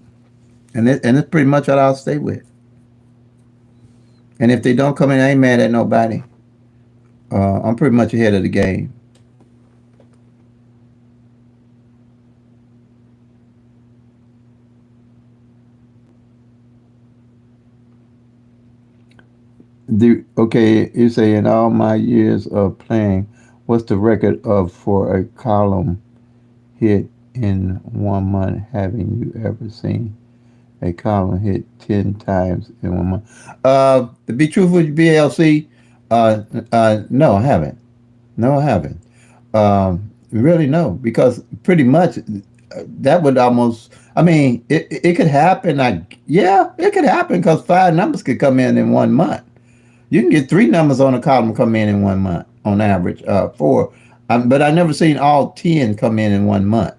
and it's pretty much what I'll stay with. And if they don't come in, I ain't mad at nobody. I'm pretty much ahead of the game. Okay, you say in all my years of playing, what's the record of for a column hit in 1 month? Having you ever seen a column hit 10 times in 1 month? To be truthful, BLC, no, I haven't. No, I haven't. Really, no, because pretty much that would almost. I mean, it could happen. Yeah, it could happen because five numbers could come in 1 month. You can get three numbers on a column come in 1 month on average. Four, but I never seen all 10 come in 1 month.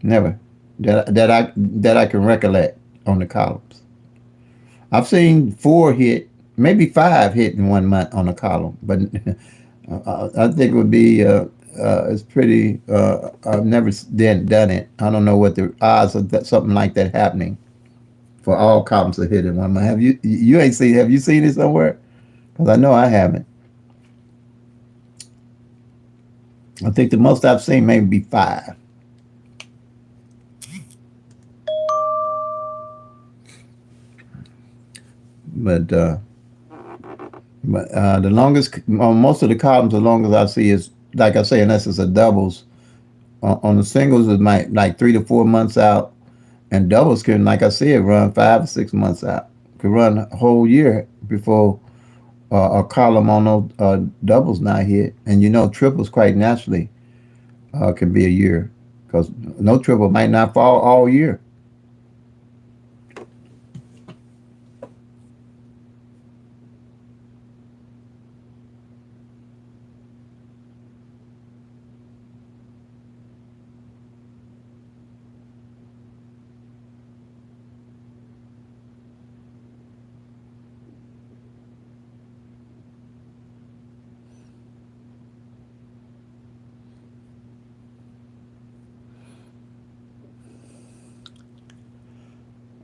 Never that I can recollect on the columns. I've seen four hit, maybe five hit in 1 month on a column, but I think it would be it's pretty. I've never done it. I don't know what the odds of something like that happening for all columns to hit in 1 month. Have you? You ain't seen? Have you seen it somewhere? Because I know I haven't. I think the most I've seen maybe be five. But the longest, most of the columns, the longest I see is, like I say, unless it's a doubles. On the singles, it might like 3 to 4 months out, and doubles can, like I said, run 5 or 6 months out. Could run a whole year before a column on those doubles not hit. And triples quite naturally can be a year because no triple might not fall all year.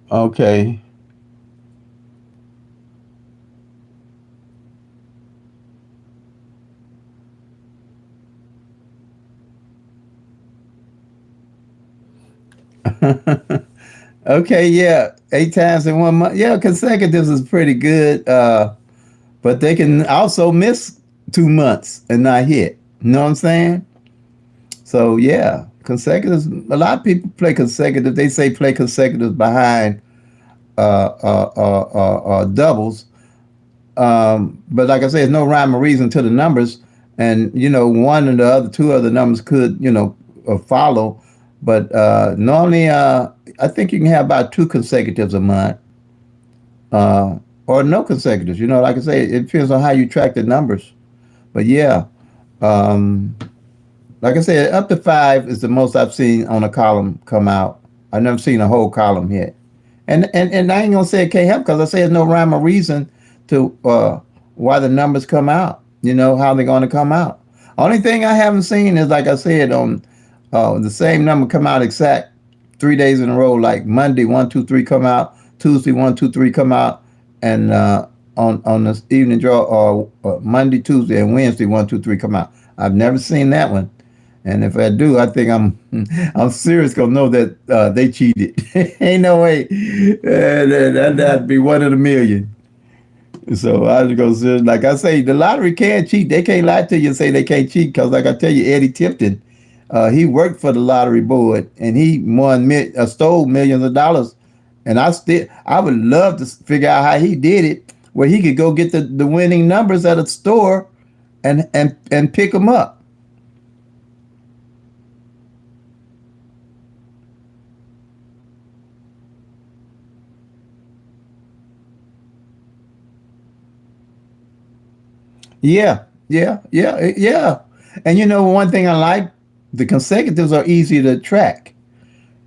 Okay. Okay, yeah, 8 times in 1 month. Yeah, consecutives is pretty good, but they can also miss 2 months and not hit. You know what I'm saying? So yeah, consecutives. A lot of people play consecutive. They say play consecutives behind doubles. But like I say, there's no rhyme or reason to the numbers, and one and the other two other numbers could follow, but normally I think you can have about two consecutives a month, or no consecutives. Like I say, it depends on how you track the numbers. But yeah, um, like I said, up to five is the most I've seen on a column come out. I've never seen a whole column hit. And I ain't gonna say it can't help because I say there's no rhyme or reason to why the numbers come out. How they're gonna come out. Only thing I haven't seen is, like I said, on the same number come out exact 3 days in a row. Like Monday, 1, 2, 3 come out. Tuesday, 1, 2, 3 come out, and on the evening draw, or Monday, Tuesday, and Wednesday, 1, 2, 3 come out. I've never seen that one. And if I do, I think I'm serious gonna know that they cheated. Ain't no way. That'd be one in a million. So I was gonna say, like I say, the lottery can't cheat. They can't lie to you and say they can't cheat, because, like I tell you, Eddie Tipton, he worked for the lottery board and he stole millions of dollars. And I would love to figure out how he did it, where he could go get the winning numbers at a store and pick them up. Yeah, yeah. And one thing I like, the consecutives are easy to track.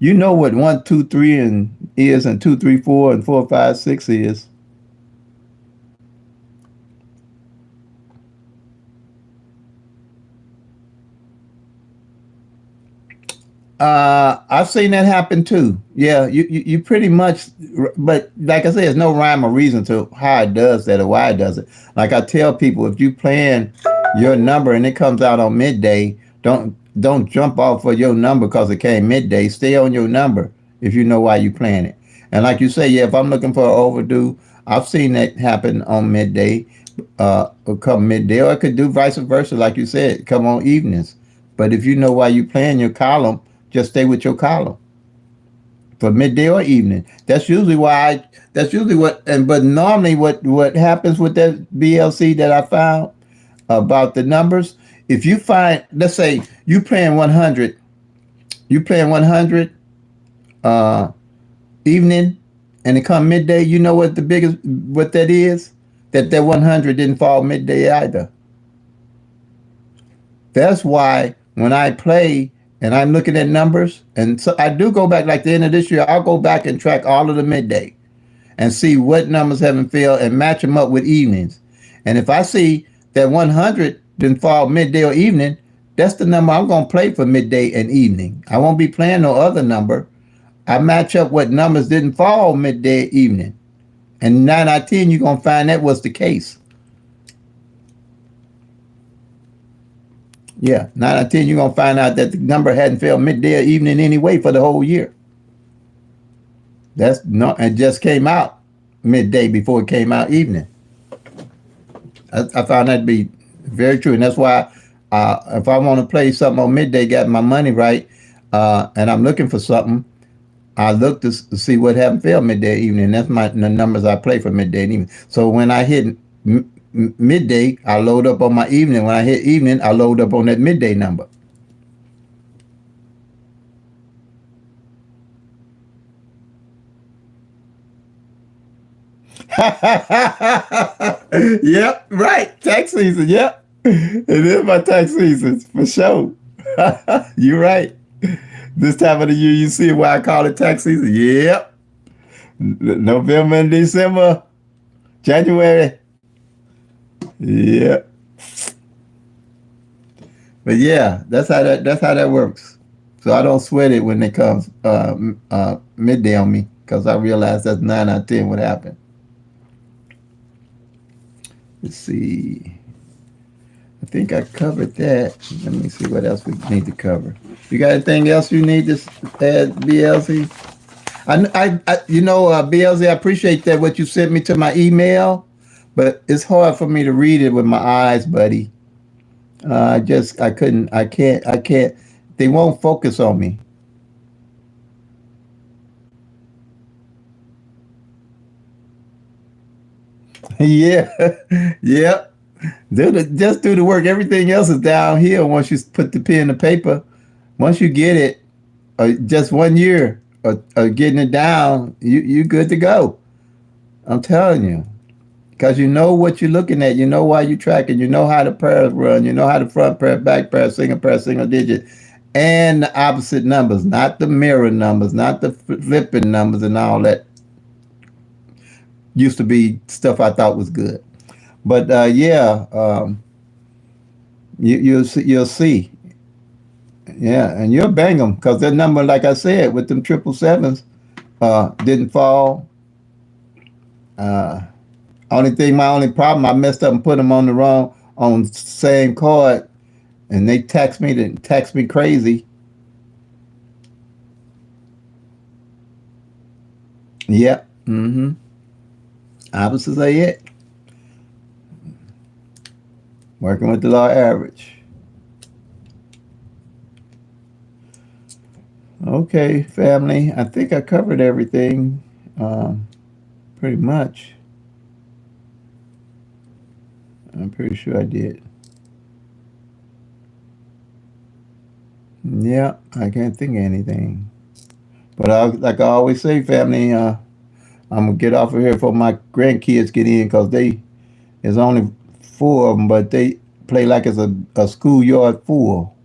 You know what 1, 2, 3 and is, and 2, 3, 4 and 4, 5, 6 is. I've seen that happen too. Yeah, you pretty much, but like I said, there's no rhyme or reason to how it does that or why it does it. Like I tell people, if you plan your number and it comes out on midday, don't jump off of your number because it came midday. Stay on your number if you know why you plan it. And like you say, yeah, if I'm looking for an overdue, I've seen that happen on midday, or come midday, or it could do vice versa, like you said, come on evenings. But if you know why you plan your column, just stay with your column for midday or evening. That's usually what. And but normally, what happens with that BLC that I found about the numbers, if you find, let's say you playing 100 uh, evening, and it come midday. You know what that is? That 100 didn't fall midday either. That's why when I play and I'm looking at numbers, and so I do go back, like the end of this year, I'll go back and track all of the midday and see what numbers haven't failed and match them up with evenings. And if I see that 100 didn't fall midday or evening, that's the number I'm going to play for midday and evening. I won't be playing no other number. I match up what numbers didn't fall midday evening. And 9 out of 10, you're going to find that was the case. Yeah, 9 out of 10, you're going to find out that the number hadn't failed midday or evening anyway for the whole year. That's not, it just came out midday before it came out evening. I found that to be very true. And that's why if I want to play something on midday, got my money right, and I'm looking for something, I look to see what happened failed midday evening. That's the numbers I play for midday and evening. So when I hit midday, I load up on my evening. When I hit evening, I load up on that midday number. Yep, right. Tax season. Yep, it is my tax season for sure. You're right. This time of the year, you see why I call it tax season. Yep, November and December, January. Yep. But yeah, that's how that works. So I don't sweat it when it comes midday on me, because I realize that's 9 out of 10 what happened. Let's see. I think I covered that. Let me see what else we need to cover. You got anything else you need to add, BLZ? BLZ, I appreciate that what you sent me to my email, but it's hard for me to read it with my eyes, buddy. I can't. They won't focus on me. Yeah, yeah. Just do the work. Everything else is downhill once you put the pen to paper. Once you get it, just 1 year of getting it down, you good to go. I'm telling you, because you know what you're looking at. You know why you're tracking. You know how the pairs run. You know how the front pair, back pair, single digit, and the opposite numbers, not the mirror numbers, not the flipping numbers, and all that used to be stuff I thought was good. But yeah, You'll see. Yeah, and you'll bang them because that number, like I said, with them 777s, didn't fall. Uh, my only problem, I messed up and put them on the wrong on same card, and they taxed me crazy. Yep. Mm-hmm. Opposites are it. Working with the law average. Okay, family. I think I covered everything, um, pretty much. I'm pretty sure I did. Yeah, I can't think of anything. But like I always say, family, I'm gonna get off of here before my grandkids get in because there's only four of them, but they play like it's a schoolyard full.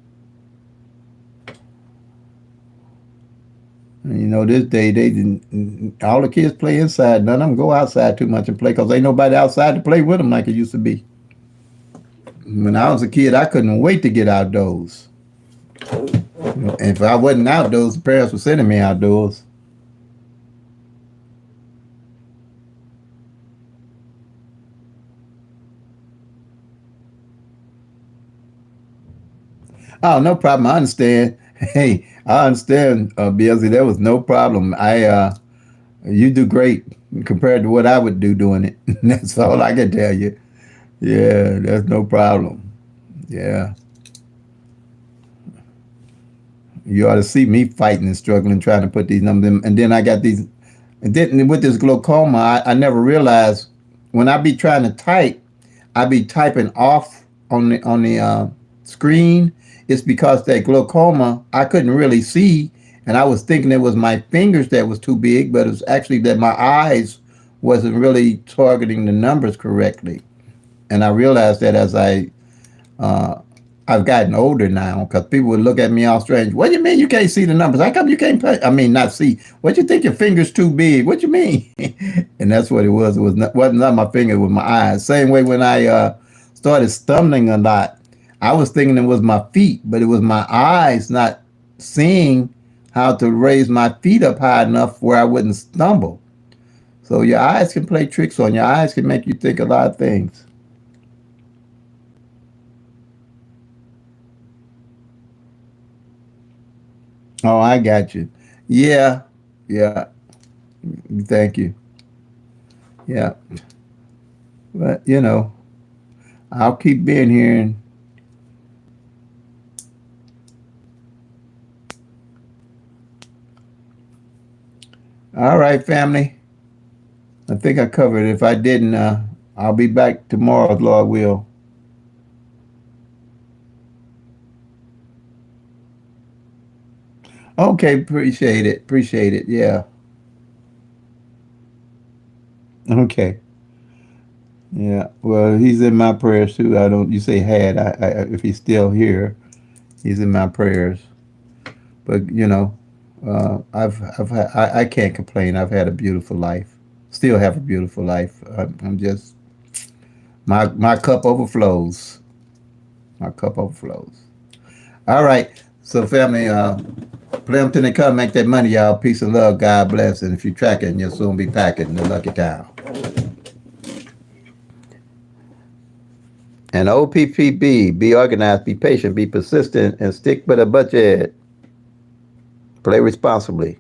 And, this day they didn't. All the kids play inside. None of them go outside too much and play because ain't nobody outside to play with them like it used to be. When I was a kid, I couldn't wait to get outdoors. And if I wasn't outdoors, the parents were sending me outdoors. Oh, no problem. I understand. Hey, I understand, Bielsi. There was no problem. You do great compared to what I would do doing it. That's all I can tell you. Yeah, there's no problem. Yeah, you ought to see me fighting and struggling trying to put these numbers in. And then I got these. And then with this glaucoma, I never realized when I be trying to type, I be typing off on the screen. It's because that glaucoma I couldn't really see, and I was thinking it was my fingers that was too big, but it was actually that my eyes wasn't really targeting the numbers correctly. And I realized that as uh, I've gotten older now, because people would look at me all strange. What do you mean you can't see the numbers? How come you can't play? I mean, not see. What you think your fingers too big? What you mean? And that's what it was. It wasn't not my finger, it was my eyes. Same way when I started stumbling a lot, I was thinking it was my feet, but it was my eyes not seeing how to raise my feet up high enough where I wouldn't stumble. So your eyes can play tricks on you. Your eyes can make you think a lot of things. Oh, I got you. Yeah, yeah. Thank you. Yeah, but I'll keep being here. And all right, family. I think I covered it. If I didn't, I'll be back tomorrow, Lord will. Okay, appreciate it. Appreciate it. Yeah. Okay. Yeah. Well, he's in my prayers too. I don't. You say had. If he's still here, he's in my prayers. But I can't complain. I've had a beautiful life. Still have a beautiful life. I'm just my cup overflows. My cup overflows. All right. So family, play them till they come. Make that money, y'all. Peace and love. God bless. And if you're tracking, you'll soon be packing the lucky town. And OPPB, be organized, be patient, be persistent, and stick with a budget. Play responsibly.